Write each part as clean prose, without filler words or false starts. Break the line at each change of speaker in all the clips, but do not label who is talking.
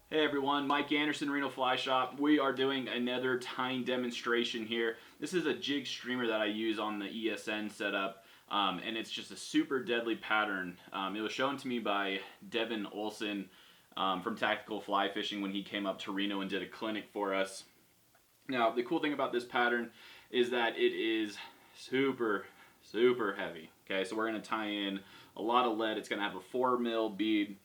Hey everyone, Mike Anderson, Reno Fly Shop. We are doing another tying demonstration here. This is a jig streamer that I use on the ESN setup, and it's just a super deadly pattern. It was shown to me by Devin Olson from Tactical Fly Fishing when he came up to Reno and did a clinic for us. Now, the cool thing about this pattern is that it is super heavy. Okay, so we're going to tie in a lot of lead. It's going to have a 4 mil bead.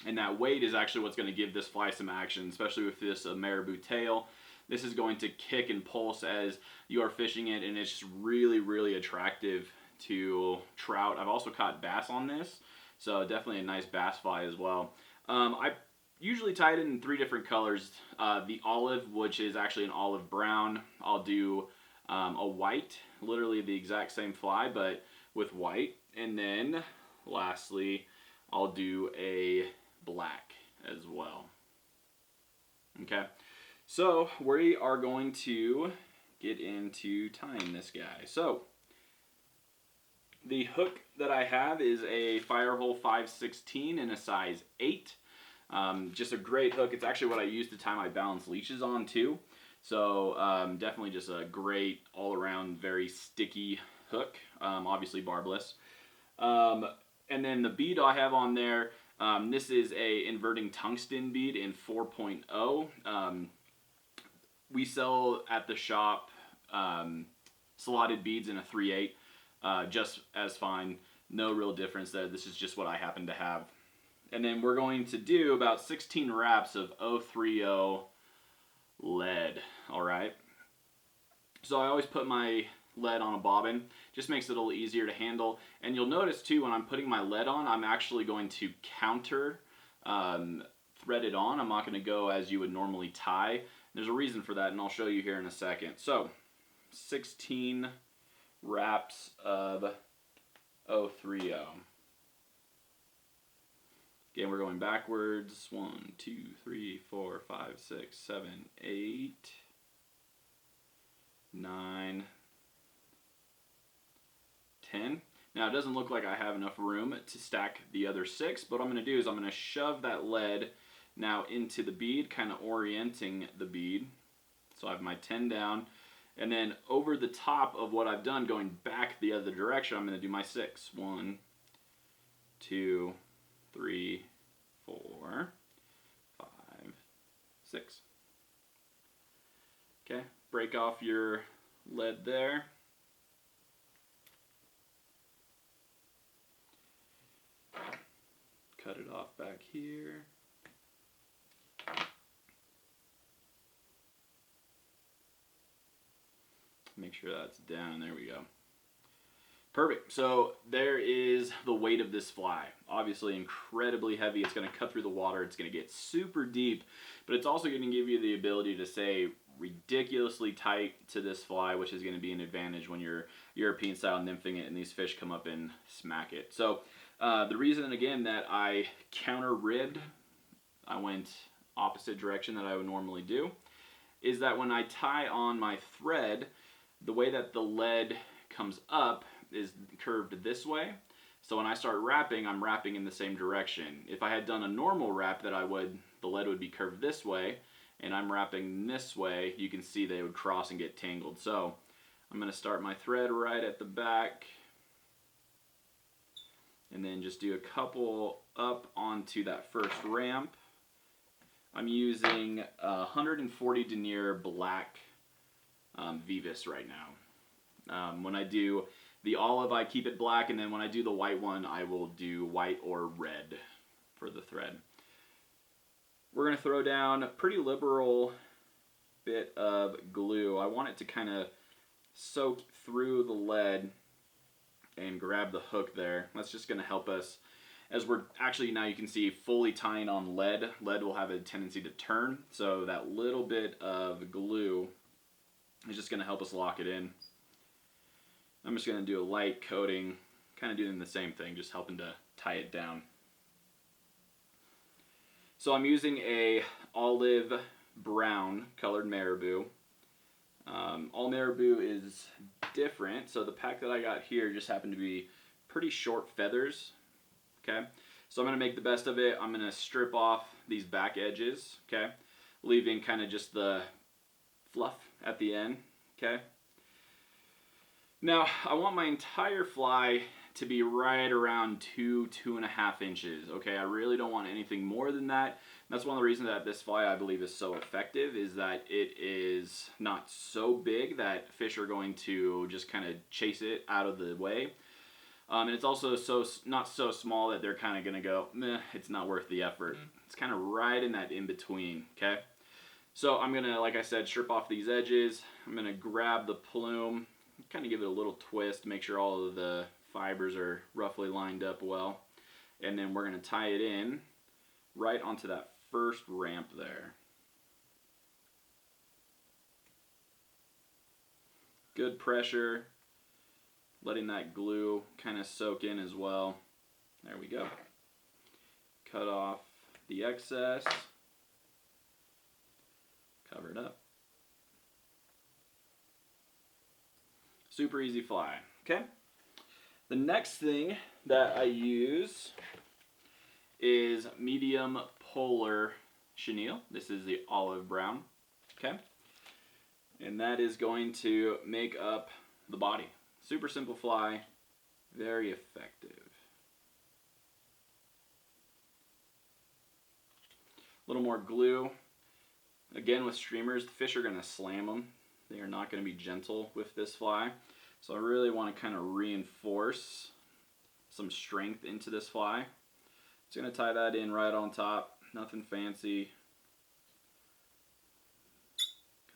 And that weight is actually what's going to give this fly some action, especially with this marabou tail. This is going to kick and pulse as you are fishing it, and it's just really attractive to trout. I've also caught bass on this, so definitely a nice bass fly as well. I usually tie it in 3 different colors. The olive, which is actually an olive brown. I'll do a white, literally the exact same fly, but with white. And then, lastly, I'll do a black as well. Okay, so we are going to get into tying this guy. So the hook that I have is a Firehole 516 in a size 8. Just a great hook. It's actually what I use to tie my balance leashes on too. So definitely just a great all-around very sticky hook, obviously barbless. And then the bead I have on there, this is a inverting tungsten bead in 4.0. We sell at the shop slotted beads in a 3/8, just as fine. No real difference there. This is just what I happen to have. And then we're going to do about 16 wraps of 030 lead, all right? So I always put my lead on a bobbin. Just makes it a little easier to handle. And you'll notice too, when I'm putting my lead on, I'm actually going to counter thread it on. I'm not going to go as you would normally tie. There's a reason for that, and I'll show you here in a second. So 16 wraps of 030. Again, we're going backwards. 1, 2, 3, 4, 5, 6, 7, 8, 9, 10. Now it doesn't look like I have enough room to stack the other 6, but what I'm going to do is I'm going to shove that lead now into the bead, kind of orienting the bead. So I have my 10 down, and then over the top of what I've done, going back the other direction, I'm going to do my 6. 1, 2, 3, 4, 5, 6. Okay, break off your lead there. Cut it off back here. Make sure that's down. There we go. Perfect. So there is the weight of this fly. Obviously incredibly heavy. It's going to cut through the water. It's going to get super deep, but it's also going to give you the ability to stay ridiculously tight to this fly, which is going to be an advantage when you're European style nymphing it and these fish come up and smack it. So the reason, again, that I counter-ribbed, I went opposite direction that I would normally do, is that when I tie on my thread, the way that the lead comes up is curved this way. So when I start wrapping, I'm wrapping in the same direction. If I had done a normal wrap, the lead would be curved this way, and I'm wrapping this way, you can see they would cross and get tangled. So I'm going to start my thread right at the back, and then just do a couple up onto that first ramp. I'm using 140 denier black Vivus right now. When I do the olive, I keep it black, and then when I do the white one, I will do white or red for the thread. We're going to throw down a pretty liberal bit of glue. I want it to kind of soak through the lead and grab the hook there. That's just going to help us as we're actually, now you can see, fully tying on lead. Lead will have a tendency to turn, so that little bit of glue is just going to help us lock it in. I'm just going to do a light coating, kind of doing the same thing, just helping to tie it down. So I'm using a olive brown colored marabou. All marabou is different, so the pack that I got here just happened to be pretty short feathers. Okay, so I'm going to make the best of it. I'm going to strip off these back edges, okay, leaving kind of just the fluff at the end, okay. Now, I want my entire fly to be right around 2.5 inches, okay? I really don't want anything more than that. That's one of the reasons that this fly, I believe, is so effective, is that it is not so big that fish are going to just kind of chase it out of the way. And it's also not so small that they're kind of going to go, meh, it's not worth the effort. It's kind of right in that in-between, okay? So I'm going to, like I said, strip off these edges. I'm going to grab the plume, kind of give it a little twist, make sure all of the fibers are roughly lined up well. And then we're going to tie it in right onto that first ramp there. Good pressure, letting that glue kind of soak in as well. There we go. Cut off the excess, cover it up. Super easy fly, okay? The next thing that I use is medium polar chenille. This is the olive brown, okay? And that is going to make up the body. Super simple fly, very effective. A little more glue. Again, with streamers, the fish are going to slam them. They are not going to be gentle with this fly. So I really want to kind of reinforce some strength into this fly. Just going to tie that in right on top. Nothing fancy.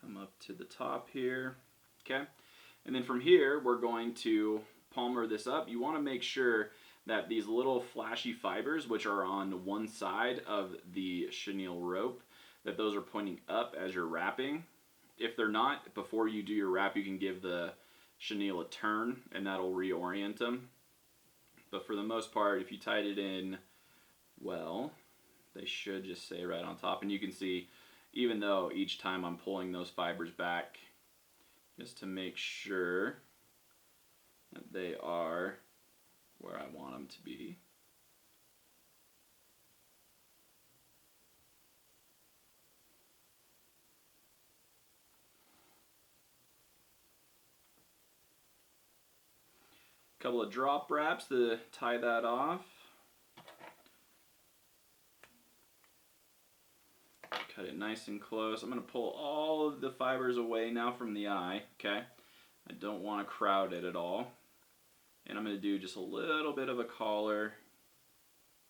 Come up to the top here. Okay. And then from here, we're going to palmer this up. You want to make sure that these little flashy fibers, which are on one side of the chenille rope, that those are pointing up as you're wrapping. If they're not, before you do your wrap, you can give the chenille a turn and that'll reorient them. But for the most part, if you tied it in well, they should just stay right on top. And you can see, even though each time I'm pulling those fibers back, just to make sure that they are where I want them to be. Couple of drop wraps to tie that off. Cut it nice and close. I'm going to pull all of the fibers away now from the eye, okay? I don't want to crowd it at all. And I'm going to do just a little bit of a collar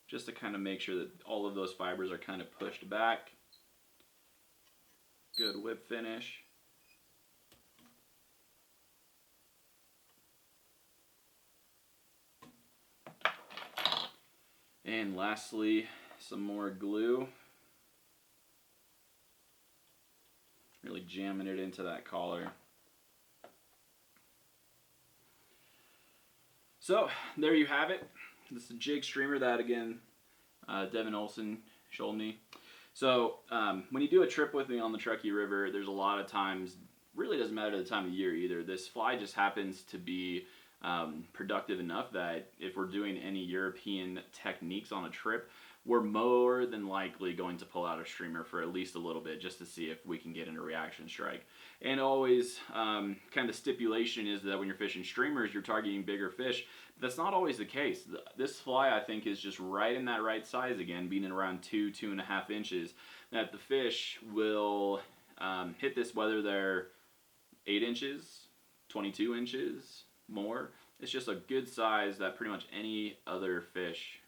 just to kind of make sure that all of those fibers are kind of pushed back. Good whip finish. And lastly, some more glue. Really jamming it into that collar. So, there you have it. This is a jig streamer that, again, Devin Olson showed me. So, when you do a trip with me on the Truckee River, there's a lot of times, really doesn't matter the time of year either, this fly just happens to be productive enough that if we're doing any European techniques on a trip, we're more than likely going to pull out a streamer for at least a little bit just to see if we can get in a reaction strike. And always, kind of the stipulation is that when you're fishing streamers, you're targeting bigger fish. But that's not always the case. This fly, I think, is just right in that right size again, being at around 2.5 inches, that the fish will hit this whether they're 8 inches, 22 inches, more. It's just a good size that pretty much any other fish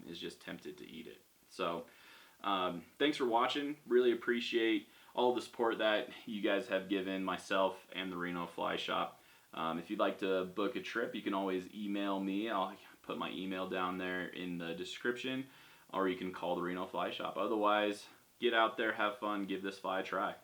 is just tempted to eat it. So thanks for watching. Really appreciate all the support that you guys have given myself and the Reno Fly Shop. If you'd like to book a trip, you can always email me. I'll put my email down there in the description, or you can call the Reno Fly Shop. Otherwise, get out there, have fun, give this fly a try.